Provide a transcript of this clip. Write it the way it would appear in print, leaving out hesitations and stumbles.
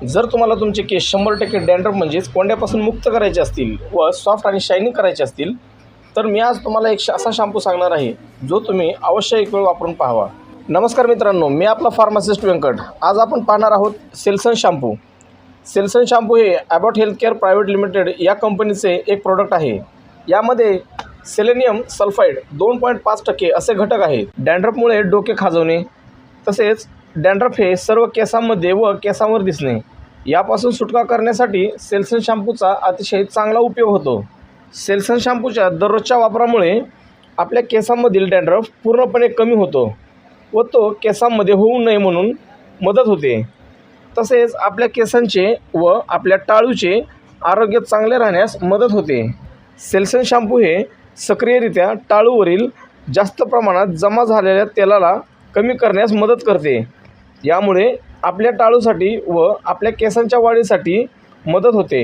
जर तुम्हाला तुमचे केस 100% डॅन्ड्रफ म्हणजेच कोंड्यापासून मुक्त करायचे असतील व सॉफ्ट आणि शायनिंग करायचे असतील तर मी आज तुम्हाला एक असा शॅम्पू सांगणार आहे जो तुम्ही अवश्य एक वेळ वापरून पाहावा। नमस्कार मित्रांनो, मी आपला फार्मासिस्ट व्यंकट। आज आपण पाहणार आहोत सेल्सन शॅम्पू। सेल्सन शॅम्पू हे ॲबॉट हेल्थकेअर प्रायव्हेट लिमिटेड या कंपनीचे एक प्रोडक्ट आहे। यामध्ये सेलेनियम सल्फाइड 2.5% असे घटक आहेत। डॅन्ड्रफमुळे डोके खाजवणे तसेच डॅन्ड्रफ हे सर्व केसांमध्ये व केसांवर दिसणे यापासून सुटका करण्यासाठी सेल्सन शॅम्पूचा अतिशय चांगला उपयोग होतो। सेल्सन शॅम्पूच्या दररोजच्या वापरामुळे आपल्या केसांमधील डॅन्ड्रफ पूर्णपणे कमी होतो व तो केसांमध्ये होऊ नये म्हणून मदत होते। तसेच आपल्या केसांचे व आपल्या टाळूचे आरोग्य चांगले राहण्यास मदत होते। सेल्सन शॅम्पू हे सक्रियरित्या टाळूवरील जास्त प्रमाणात जमा झालेल्या तेलाला कमी करण्यास मदत करते। यामुळे आपल्या टाळूसाठी व आपल्या केसांच्या वाढीसाठी मदत होते।